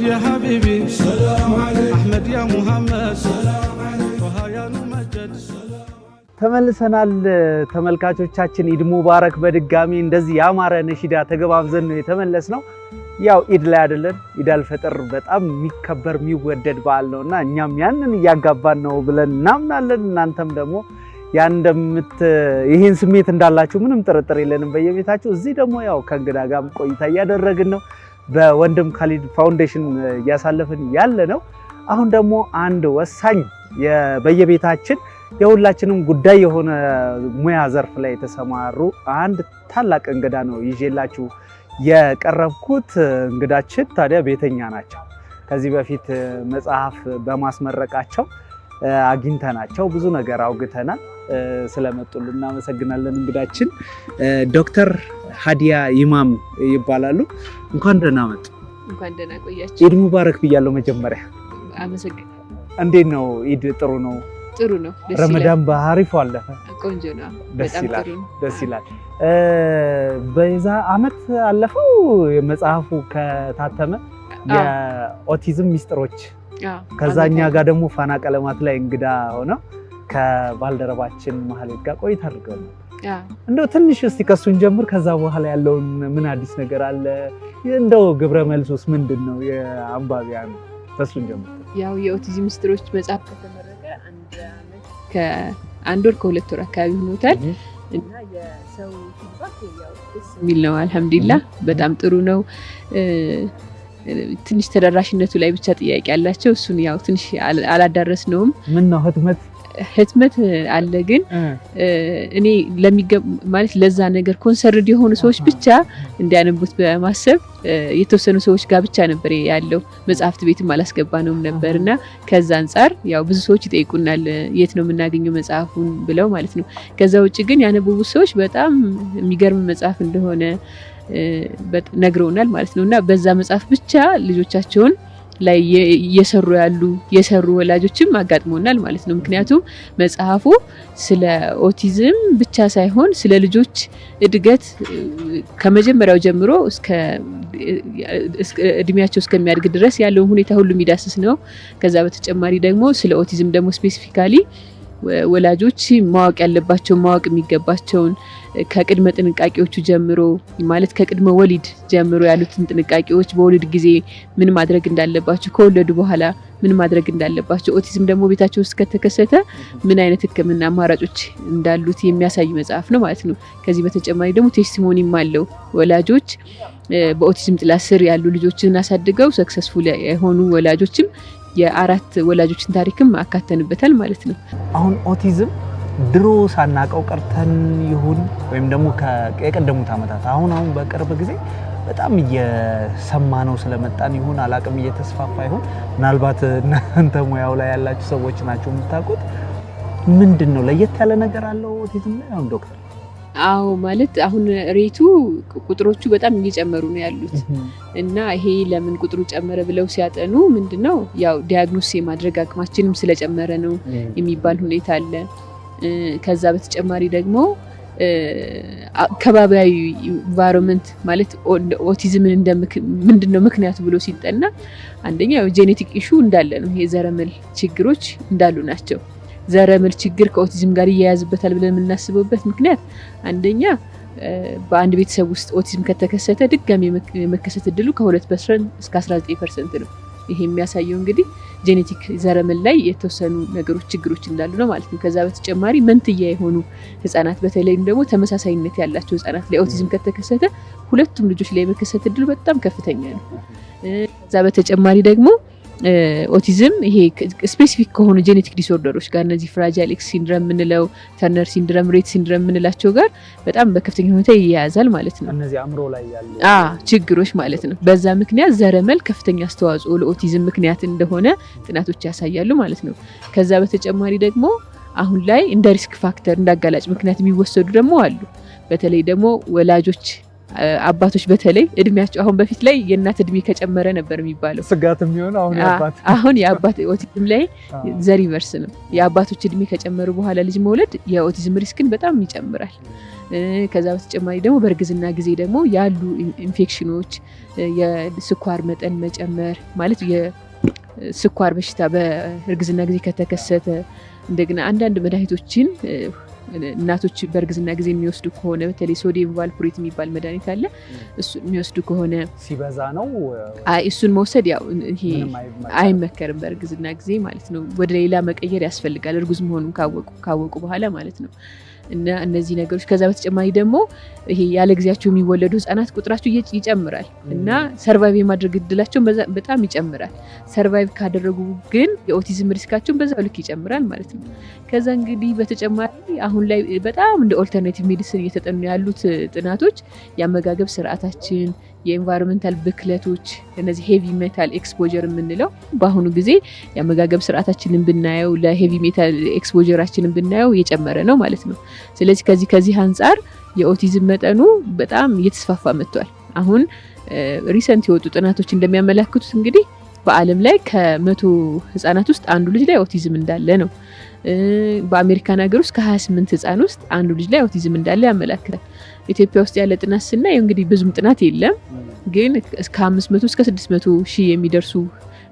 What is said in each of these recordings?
يا حبيبي سلام عليك احمد يا محمد سلام عليك وهيا نمجد ተመልሰናል ተመልካቾቻችን ኢድ ሙባረክ በድጋሚ እንደዚህ ያማረ ነሽዳ ተገባብዘን ነው የተመለስነው ያው ኢድ ላይ አይደለም ኢድ አልፈጥር በጣም የሚከበር የሚወደድ በዓል ነውና እኛም ያንን ያጋባን ነው ብለን እናምናለን እናንተም ደግሞ ያን ይሄን ስሜት እንዳላችሁ ምንም ጥርጥር የለንም በየቤታችሁ እዚህ ደግሞ ያው ከእንግዳ ጋር ቆይታ ያደረግን ነው በወንድም ካሊድ ፋውንዴሽን ያሳለፈን ያለ ነው አሁን ደግሞ አንድ ወሳኝ በየቤታችን የሁላችንም ጉዳይ የሆነ ሙያ ዘርፍ ላይ የተሰማሩ አንድ ታላቅ እንግዳ ነው ይዤላችሁ የቀረብኩት እንግዳችን ታዲያ ቤተኛ ናቸው ከዚህ በፊት መጽሐፍ በማስመረቃቸው አግኝተናቸው ብዙ ነገር አውግተናል ስለመጡልን እናመሰግናለን እንግዳችን ዶክተር ሀዲያ ኢማም ይባላሉ እንኳን ደህና መጡ እንኳን ደህና ቆያችሁ ኢድ ሙባረክ ብያለሁ መጀመሪያ አመሰግናለሁ እንዴት ነው ኢድ ጥሩ ነው ረመዳን በአሪፉ አለፈ ቆንጆ ነው በጣም ጥሩ ነው ደስ ይላል በዛ አመት አለፈው መጽሐፉ ከታተመ የኦቲዝም ሚስጥሮች ከዛኛ ጋር ደግሞ ፋና ቀለማት ላይ እንግዳ ሆነው ከባልደረባችን ማህሌት ጋር ቆይታ አድርገው እንደው ትንሽ እስቲ ከሱን ጀምር ከዛ በኋላ ያለውን ምን አዲስ ነገር አለ እንደው ግብረ መልሶስ ምንድነው የአንባቢያን ከሱን ጀምር ያው የኦቲዝም ሚስጥሮች መጽሐፍ ከተመረቀ ከአንድ ወር ከሁለት ወር አካባቢ ሆኖታል እና የሰው ፊድባክ ያው ደስ የሚል ነው አልহামዱሊላህ በጣም ጥሩ ነው ትንሽ ተደራሽነቱ ላይ ብቻ ጥያቄ ያላቸው እሱን ያው ትንሽ አላዳረስነውም ምን ነው ህትመት አለ ግን እኔ ማለት ለዛ ነገር ኮንሰርድ የሆኑ ሰዎች ብቻ እንዲያነቡት በማሰብ የተወሰኑ ሰዎች ጋር ብቻ ነበር ያለው መጽሐፍት ቤትም አላስገባነውም ነበርና ከዛ አንፃር ያው ብዙ ሰዎች ይጠይቁናል የት ነው የምናገኘው መጽሐፉን ብለው ማለት ነው ከዛ ውጪ ግን ያነበቡ ሰዎች በጣም የሚገርም መጽሐፍ እንደሆነ ነግረውናል ማለት ነውና በዛ መጽሐፍ ብቻ ልጆቻቸውን ላይ የሰሩ ወላጆችም አጋጥሞናል ማለት ነው ምክንያቱም መጽሐፉ ስለ ኦቲዝም ብቻ ሳይሆን ስለ ልጆች እድገት ከመጀመሪያው ጀምሮ እስከ እድሜያቸው እስከሚያድግ ድረስ ያለውን ሁኔታ ሁሉ የሚዳስስ ነው ከዛ በተጨማሪ ደግሞ ስለ ኦቲዝም ደግሞ ስፔሲፊካሊ ወላጆች ማወቅ የሚገባቸውን ከቅድመ ጥንቃቄዎቹ ጀምሮ ማለት ከቅድመ ወሊድ ጀምሮ ያሉትን ጥንቃቄዎች በወሊድ ጊዜ ምን ማድረግ እንዳለባቸው ከወለዱ በኋላ ምን ማድረግ እንዳለባቸው ኦቲዝም ደግሞ ቤታቸው ውስጥ ከተከሰተ ምን አይነት ህክምና አማራጮች እንዳሉት የሚያሳይ መጽሐፍ ነው ማለት ነው ከዚህ በተጨማሪ ደግሞ ቴስቲሞኒም አለው ወላጆች በኦቲዝም ጥላ ስር ያሉ ልጆችን አሳድገው ሰክሰስፉል የሆኑ ወላጆችም የአራት ወላጆችን ታሪክም አካተንበታል ማለት ነው አሁን ኦቲዝም ድሮ ሳናቀው ቀርተን ይሁን ወይም ደግሞ ከቀደሙት አመታት አሁን በቅርብ ጊዜ በጣም እየሰማነው ስለመጣን ይሁን አላቅም እየተስፋፋ ይሁን ምናልባት እናንተ ሙያው ላይ ያላችሁ ሰዎች ናቸው የምታውቁት ምንድነው ለየት ያለ ነገር አለው ኦቲዝም ላይ አሁን ዶክተር አው ማለት አሁን ሬቱ ቁጥሮቹ በጣም እየጨመሩ ነው ያሉት እና ይሄ ለምን ቁጥሩ ጨመረ ብለው ሲያጠኑ ምንድነው ያው ዲያግኖስ የማድረግ አቅማችንም ስለጨመረ ነው የሚባል ሁኔታ አለ ከዛ በተጨማሪ ደግሞ ከባቢያዊ ኢንቫይሮንመንት ማለት ኦቲዝምን ምንድነው ምክንያቱ ብሎ ሲጠና አንደኛው ጄኔቲክ ኢሹ እንዳለ ነው ይሄ ዘረመል ችግሮች እንዳሉ ናቸው ዘረመል ችግር ከኦቲዝም ጋር ይያያዝበታል ብለን የምናስበውበት ምክንያት አንደኛ በአንድ ቤተሰብ ውስጥ ኦቲዝም ከተከሰተ ድጋሚ የመከሰት እድሉ ከ2% እስከ 19% ነው ይሄ የሚያሳየው እንግዲህ ጄኔቲክ ዘረመል ላይ የተወሰኑ ነገሮች ችግሮች እንዳሉ ነው ማለት ነው ከዛ በተጨማሪ መንትያ የሆኑ ህፃናት በተለይም ደግሞ ተመሳሳይነት ያላቸው ህፃናት ላይ ኦቲዝም ከተከሰተ ሁለቱም ልጆች ላይ የመከሰት እድሉ በጣም ከፍተኛ ነው ከዛ በተጨማሪ ደግሞ ኦቲዝም ይሄ ስፔሲፊክ ከሆኑ ጄኔቲክ ዲስኦርደሮች ጋር እነዚህ ፍራጃይል ኤክስ ሲንድሮም ምንለው ተርነር ሲንድሮም ሬት ሲንድሮም ምንላቸው ጋር በጣም በከፍተኛ ሁኔታ ይያያዛል ማለት ነው እነዚህ አምሮ ላይ ያሉ ችግሮች ማለት ነው በዛ ምክንያት ዘረመል ከፍተኛ አስተዋጽኦ ለኦቲዝም ምክንያት እንደሆነ ጥናቶች ያሳያሉ ማለት ነው ከዛ በተጨማሪ ደግሞ አሁን ላይ እንደ ሪስክ ፋክተር እንዳጋላጭ ምክንያት የሚወሰዱ ደግሞ አሉ በተለይ ደግሞ ወላጆች አባቶች በተለይ እድሜያቸው አሁን በፊት ላይ የእናት እድሜ ከጨመረ ነበር የሚባለው ስጋት የሚሆነው አሁን የአባት ኦቲዝም ላይ ዘ ሪቨርስ ነው። የአባቶች እድሜ ከጨመሩ በኋላ ልጅ መውለድ የኦቲዝም ሪስክን በጣም ይጨምራል። ከዛ በተጨማሪ ደግሞ በእርግዝና ጊዜ ደግሞ ያሉ ኢንፌክሽኖች፣ የስኳር መጠን መጨመር ማለት የስኳር በሽታ በእርግዝና ጊዜ ከተከሰተ እንደገና አንዳንድ መድኃኒቶችን እናቶች በእርግዝና ጊዜ የሚወስዱ ከሆነ በተለይ ሶዲየም ቫልፕሩሬት የሚባል መድኃኒት አለ። እሱን የሚወስዱ ከሆነ ሲበዛ ነው እሱን መውሰድ ያው ይሄ አይመከርም በእርግዝና ጊዜ ማለት ነው። ወደ ሌላ መቀየር ያስፈልጋል እርጉዝ መሆኑን ካወቁ በኋላ ማለት ነው። እና እነዚህ ነገሮች ከዛ በተጨማሪ ደግሞ ይሄ ያለ ጊዜያቸው የሚወለዱ ህጻናት ቁጥራቸው ይጨምራል እና ሰርቫይቭ የማድረግ እድላቸው በጣም ይጨምራል። ሰርቫይቭ ካደረጉ ግን የኦቲዝም ሪስካቸው በዛው ልክ ይጨምራል ማለት ነው። ከዛ እንግዲህ በተጨማሪ አሁን ላይ በጣም እንደ ኦልተርኔቲቭ ሜዲሲን እየተጠኑ ያሉት ጥናቶች የአመጋገብ ስርዓታችን፣ የኤንቫይሮንመንታል ብክለቶች፣ እነዚህ ሄቪ ሜታል ኤክስፖዠር የምንለው በአሁኑ ጊዜ የአመጋገብ ስርዓታችንን ብናየው ለሄቪ ሜታል ኤክስፖዠራችንን ብናየው እየጨመረ ነው ማለት ነው። ስለዚህ ከዚህ አንጻር የኦቲዝም መጠኑ በጣም እየተስፋፋ መጥቷል። አሁን ሪሰንት የወጡ ጥናቶች እንደሚያመለክቱት እንግዲህ በዓለም ላይ ከ100 ህጻናት ውስጥ አንዱ ልጅ ላይ ኦቲዝም እንዳለ ነው። በአሜሪካን ሀገር ውስጥ ከ28 ህጻን ውስጥ አንዱ ልጅ ላይ ኦቲዝም እንዳለ ያመለክታል። ኢትዮጵያ ውስጥ ያለ ጥናት ስናይ እንግዲህ ብዙም ጥናት የለም፣ ግን ከ500 እስከ 600 ሺህ የሚደርሱ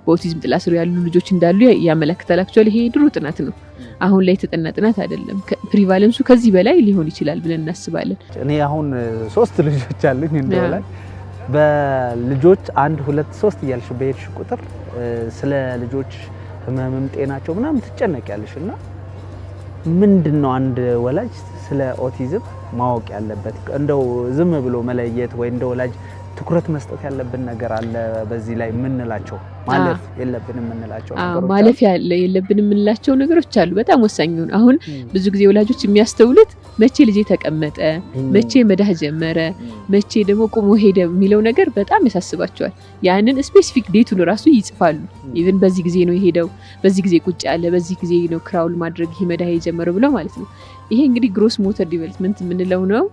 በኦቲዝም ጥላ ስር ያሉ ልጆች እንዳሉ ያመለክታል። አክቹአሊ ይሄ ድሮ ጥናት ነው፣ አሁን ላይ የተጠና ጥናት አይደለም። ፕሪቫለንሱ ከዚህ በላይ ሊሆን ይችላል ብለን እናስባለን። እኔ አሁን 3 ልጆች አሉኝ እንደው ላይ በልጆች 1 2 3 እያልሽ በሄድሽ ቁጥር ስለ ልጆች ህመምም ጤናቸው ምናምን ትጨነቂያለሽ እና ምንድነው አንድ ወላጅ ስለ ኦቲዝም ማወቅ ያለበት? እንደው ዝም ብሎ መለየት ወይ እንደ ወላጅ ትኩረት መስጠት ያለብን ነገር አለ በዚህ ላይ የምንላቸው ማለፍ የለብንም የምንላቸው ነገሮች ማለፍ የለብንም የምንላቸው ነገሮች አሉ በጣም ወሳኝ ነው። አሁን ብዙ ጊዜ ወላጆች የሚያስተውሉት መቼ ልጄ ተቀመጠ፣ መቼ መዳህ ጀመረ፣ መቼ ደግሞ ቆሞ ሄደ የሚለው ነገር በጣም ያሳስባቸዋል። ያንን ስፔሲፊክ ዴቱን ራሱ ይጽፋሉ። ኢቭን በዚህ ጊዜ ነው የሄደው፣ በዚህ ጊዜ ቁጭ ያለ፣ በዚህ ጊዜ ነው ክራውል ማድረግ ይሄ መዳህ የጀመረው ብለው ማለት ነው። ይሄ እንግዲህ ግሮስ ሞተር ዲቨሎፕመንት የምንለው ነው።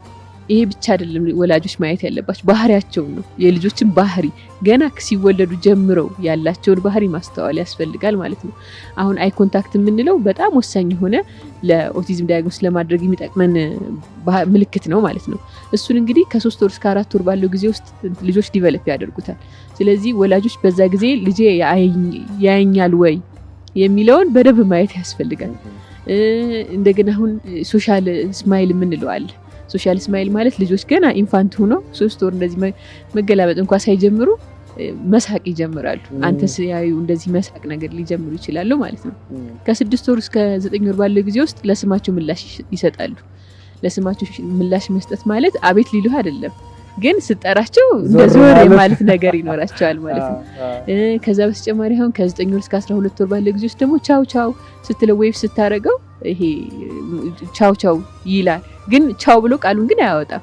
ይሄ ብቻ አይደለም ወላጆች ማየት ያለባቸው ባህሪያቸው ነው። የልጆችን ባህሪ ገና ሲወለዱ ጀምረው ያላቸውን ባህሪ ማስተዋል ያስፈልጋል ማለት ነው። አሁን አይ ኮንታክት የምንለው በጣም ወሳኝ የሆነ ለኦቲዝም ዳያግኖስ ለማድረግ የሚጠቅመን ምልክት ነው ማለት ነው። እሱን እንግዲህ ከ3 ወር እስከ 4 ወር ባለው ጊዜ ውስጥ ልጆች ዲቨሎፕ ያደርጉታል። ስለዚህ ወላጆች በዛ ጊዜ ልጄ ያየኛል ወይ የሚለውን በደንብ ማየት ያስፈልጋል። እንደገና አሁን ሶሻል ስማይል የምንለው አለ። ሶሻል ስማይል ማለት ልጆች ገና ኢንፋንት ሆኖ 3 ወር እንደዚህ መገላበጥ እንኳን ሳይጀምሩ መሳቅ ይጀምራሉ። አንተ ሲያዩ እንደዚህ መሳቅ ነገር ሊጀምሩ ይችላሉ ማለት ነው። ከ6 ወር እስከ 9 ወር ባለው ጊዜ ውስጥ ለስማቸው ምላሽ ይሰጣሉ። ለስማቸው ምላሽ መስጠት ማለት አቤት ሊሉህ አይደለም፣ ግን ስጠራቸው እንደዞር የማለት ነገር ይኖራቸዋል ማለት ነው። ከዛ በተጨማሪ አሁን ከ9 ወር እስከ 12 ወር ባለው ጊዜ ውስጥ ደግሞ ቻው ቻው ስትለው ዌቭ ስታረገው ይሄ ቻው ቻው ይላል፣ ግን ቻው ብሎ ቃሉን ግን አያወጣም።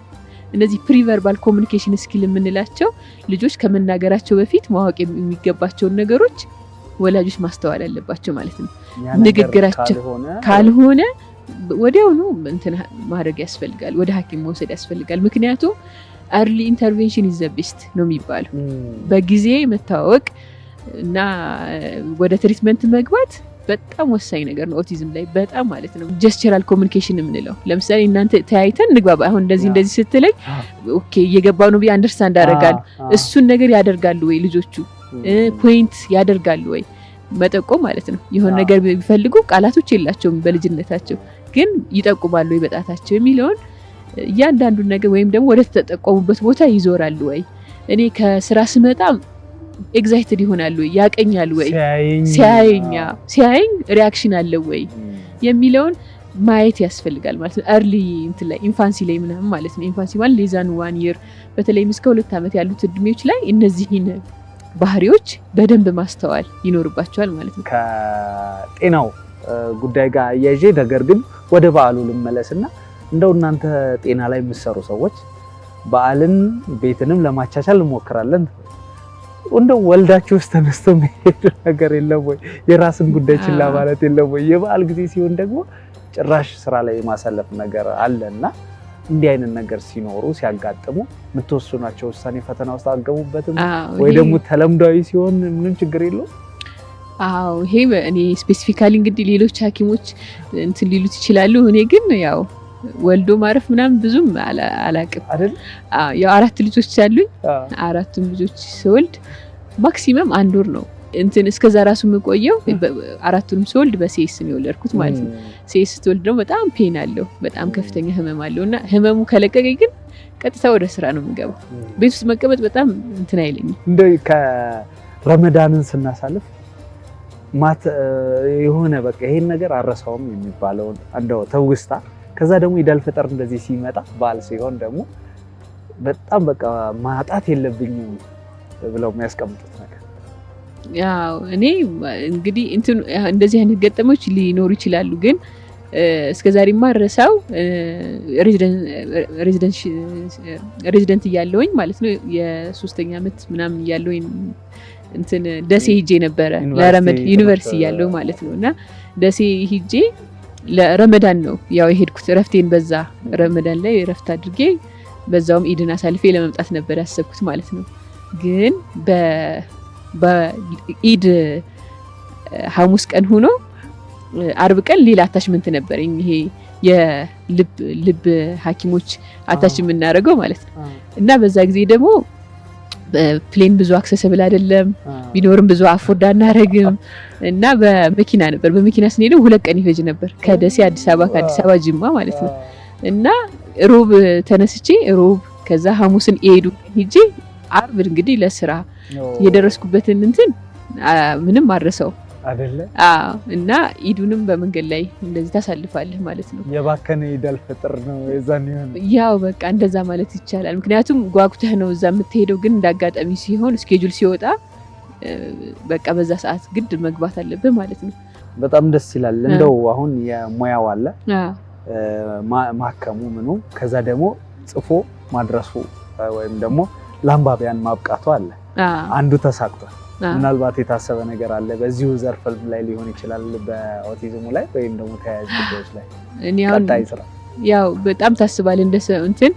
እነዚህ ፕሪቨርባል ኮሚኒኬሽን ስኪል የምንላቸው ልጆች ከመናገራቸው በፊት ማወቅ የሚገባቸውን ነገሮች ወላጆች ማስተዋል አለባቸው ማለት ነው። ንግግራቸው ካልሆነ ወዲያውኑ እንትን ማድረግ ያስፈልጋል፣ ወደ ሐኪም መውሰድ ያስፈልጋል። ምክንያቱም early intervention is the best ነው የሚባለው። በጊዜ መታወቅ እና ወደ ትሪትመንት መግባት በጣም ወሳኝ ነገር ነው ኦቲዝም ላይ በጣም ማለት ነው። ጀስቸራል ኮሚኒኬሽን የምንለው ለምሳሌ እናንተ ተያይተን ንግባባ፣ አሁን እንደዚህ ስትለኝ ኦኬ እየገባው ነው አንደርስታንድ አደርጋለሁ። እሱን ነገር ያደርጋሉ ወይ ልጆቹ? ፖይንት ያደርጋሉ ወይ? መጠቆም ማለት ነው። የሆነ ነገር ቢፈልጉ ቃላቶች የላቸውም በልጅነታቸው፣ ግን ይጠቁማሉ ወይ በጣታቸው የሚለውን እያንዳንዱን ነገር ወይም ደግሞ ወደ ተጠቆሙበት ቦታ ይዞራሉ ወይ? እኔ ከስራ ስመጣ ኤግዛይትድ ይሆናሉ ወይ? ያቀኛሉ ወይ? ሲያየኝ ሪያክሽን አለው ወይ የሚለውን ማየት ያስፈልጋል ማለት ነው። early እንትን ላይ ኢንፋንሲ ላይ ምናምን ማለት ነው። ኢንፋንሲ ማለት ሌዛን 1 year በተለይም እስከ 2 ዓመት ያሉት እድሜዎች ላይ እነዚህን ባህሪዎች በደንብ ማስተዋል ይኖርባቸዋል ማለት ነው። ከጤናው ጉዳይ ጋር ያይዤ ነገር ግን ወደ በዓሉ ልመለስና እንደው እናንተ ጤና ላይ የምትሰሩ ሰዎች በዓልን ቤትንም ለማቻቻል እንሞክራለን። እንደው ወልዳችሁ ውስጥ ተነስቶ መሄድ ነገር የለም ወይ? የራስን ጉዳይ ችላ ማለት የለም ወይ? የበዓል ጊዜ ሲሆን ደግሞ ጭራሽ ስራ ላይ ማሳለፍ ነገር አለና እንዲህ አይነት ነገር ሲኖሩ ሲያጋጥሙ የምትወስኗቸው ውሳኔ ፈተና ውስጥ አገቡበትም ወይ ደግሞ ተለምዳዊ ሲሆን ምንም ችግር የለው? አዎ ይሄ እኔ ስፔሲፊካሊ እንግዲህ ሌሎች ሐኪሞች እንትን ሊሉት ይችላሉ። እኔ ግን ያው ወልዶ ማረፍ ምናምን ብዙም አላቅም አይደል? ያው 4 ልጆች አሉኝ። 4ቱም ልጆች ስወልድ ማክሲመም 1 ወር ነው እንትን እስከዛ ራሱ የምቆየው 4ቱንም ስወልድ በሴስ ነው የወለድኩት ማለት ነው። ሴስ ስትወልድ ደግሞ በጣም ፔን አለው፣ በጣም ከፍተኛ ህመም አለውና ህመሙ ከለቀቀኝ ግን ቀጥታ ወደ ስራ ነው የምገባው። ቤት ውስጥ መቀመጥ በጣም እንትን አይለኝም። እንደ ከረመዳንን ስናሳልፍ የሆነ በቃ ይሄን ነገር አረሳውም የሚባለውን እንደው ተውስታ፣ ከዛ ደግሞ ኢዳል ፈጠር እንደዚህ ሲመጣ በዓል ሲሆን ደግሞ በጣም በቃ ማጣት የለብኝም ብለው የሚያስቀምጡት ነገር። ያው እኔ እንግዲህ እንትን እንደዚህ አይነት ገጠሞች ሊኖሩ ይችላሉ፣ ግን እስከዛሬ ማረሳው ሬዚደንት እያለሁኝ ማለት ነው የ3ኛ ዓመት ምናምን እያለሁኝ እንትን ደሴ ሂጄ ነበረ ለረመዳን ዩኒቨርሲቲ እያለሁ ማለት ነውና ደሴ ሂጄ ለረመዳን ነው ያው የሄድኩት። ረፍቴን በዛ ረመዳን ላይ ረፍት አድርጌ በዛውም ኢድን አሳልፌ ለመምጣት ነበር ያሰብኩት ማለት ነው። ግን በኢድ ሐሙስ ቀን ሆኖ አርብ ቀን ሌላ አታችመንት ነበረኝ። ይሄ የልብ ሐኪሞች አታች የምናደርገው ማለት ነው። እና በዛ ጊዜ ደግሞ ፕሌን ብዙ አክሰሰብል አይደለም፣ ቢኖርም ብዙ አፎርድ አናረግም እና በመኪና ነበር። በመኪና ስንሄደው 2 ቀን ይፈጅ ነበር ከደሴ አዲስ አበባ፣ ከአዲስ አበባ ጅማ ማለት ነው። እና ሮብ ተነስቼ ሮብ ከዛ ሐሙስን ሄዱ ሂጄ አርብ እንግዲህ ለስራ የደረስኩበትን እንትን ምንም አረሰው አይደለ? እና ኢዱንም በመንገድ ላይ እንደዚህ ታሳልፋለህ ማለት ነው። የባከነ ኢዳል ፈጥር ነው የዛን ይሆን ያው በቃ እንደዛ ማለት ይቻላል። ምክንያቱም ጓጉተህ ነው እዛ የምትሄደው፣ ግን እንዳጋጣሚ ሲሆን ስኬጁል ሲወጣ በቃ በዛ ሰዓት ግድ መግባት አለብህ ማለት ነው። በጣም ደስ ይላል። እንደው አሁን የሙያው አለ ማከሙ ምኑ፣ ከዛ ደግሞ ጽፎ ማድረሱ ወይም ደግሞ ለአንባቢያን ማብቃቱ አለ። አንዱ ተሳክቷል። ምናልባት የታሰበ ነገር አለ በዚሁ ዘርፍ ላይ ሊሆን ይችላል፣ በኦቲዝሙ ላይ ወይም ደግሞ ተያያዥ ጉዳዮች ላይ ቀጣይ ስራ? ያው በጣም ታስባል እንደሰው እንትን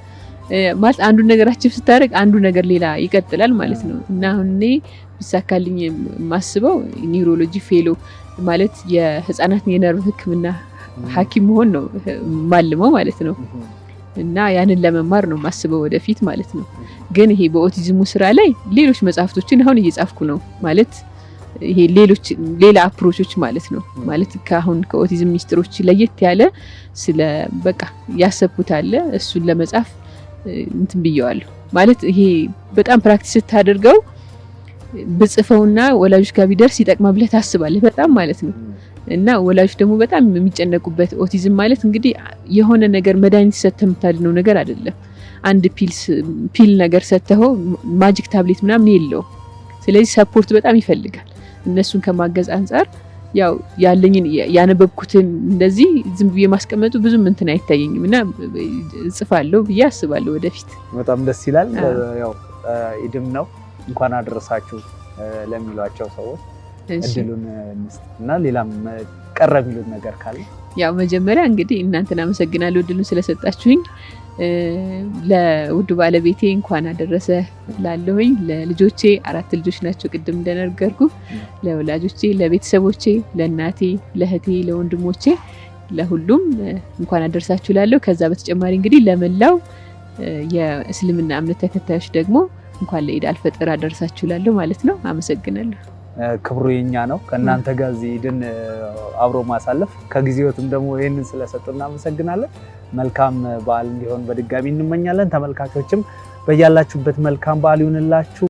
ማለት አንዱ ነገር አችብ ስታደርግ አንዱ ነገር ሌላ ይቀጥላል ማለት ነው። እና አሁን እኔ ቢሳካልኝ የማስበው ኒውሮሎጂ ፌሎ ማለት የህፃናት የነርቭ ሕክምና ሐኪም መሆን ነው ማልመው ማለት ነው። እና ያንን ለመማር ነው ማስበው ወደፊት ማለት ነው። ግን ይሄ በኦቲዝሙ ስራ ላይ ሌሎች መጽሐፍቶችን አሁን እየጻፍኩ ነው ማለት ይሄ ሌላ አፕሮቾች ማለት ነው። ማለት ከአሁን ከኦቲዝም ሚስጥሮች ለየት ያለ ስለ በቃ ያሰብኩት አለ እሱን ለመጻፍ እንትን ብየዋለሁ ማለት ይሄ በጣም ፕራክቲስ ስታደርገው ብጽፈውና ወላጆች ጋር ቢደርስ ይጠቅማል ብለህ ታስባለህ በጣም ማለት ነው። እና ወላጆች ደግሞ በጣም የሚጨነቁበት ኦቲዝም ማለት እንግዲህ የሆነ ነገር መድኃኒት ሰጥተህ የምታድነው ነገር አይደለም። አንድ ፒል ነገር ሰጥተው ማጂክ ታብሌት ምናምን የለው። ስለዚህ ሰፖርት በጣም ይፈልጋል። እነሱን ከማገዝ አንፃር ያው ያለኝን ያነበብኩትን እንደዚህ ዝም ብዬ ማስቀመጡ ብዙም እንትን አይታየኝም እና እጽፋለሁ ብዬ አስባለሁ ወደፊት። በጣም ደስ ይላል። ያው ኢድም ነው እንኳን አደረሳችሁ ለሚሏቸው ሰዎች እድሉን እና ሌላም ቀረ የሚሉት ነገር ካለ? ያው መጀመሪያ እንግዲህ እናንተን አመሰግናለሁ እድሉን ስለሰጣችሁኝ። ለውድ ባለቤቴ እንኳን አደረሰ ላለሁኝ ለልጆቼ 4 ልጆች ናቸው ቅድም እንደነገርኩ፣ ለወላጆቼ፣ ለቤተሰቦቼ፣ ለእናቴ፣ ለእህቴ፣ ለወንድሞቼ ለሁሉም እንኳን አደረሳችሁ ላለሁ። ከዛ በተጨማሪ እንግዲህ ለመላው የእስልምና እምነት ተከታዮች ደግሞ እንኳን ለኢድ አልፈጥር አደረሳችሁ ላለሁ ማለት ነው። አመሰግናለሁ። ክብሩ የኛ ነው ከእናንተ ጋር እዚህ ኢድን አብሮ ማሳለፍ ከጊዜዎትም ደግሞ ይሄንን ስለሰጡ እናመሰግናለን። መልካም በዓል እንዲሆን በድጋሚ እንመኛለን። ተመልካቾችም በያላችሁበት መልካም በዓል ይሁንላችሁ።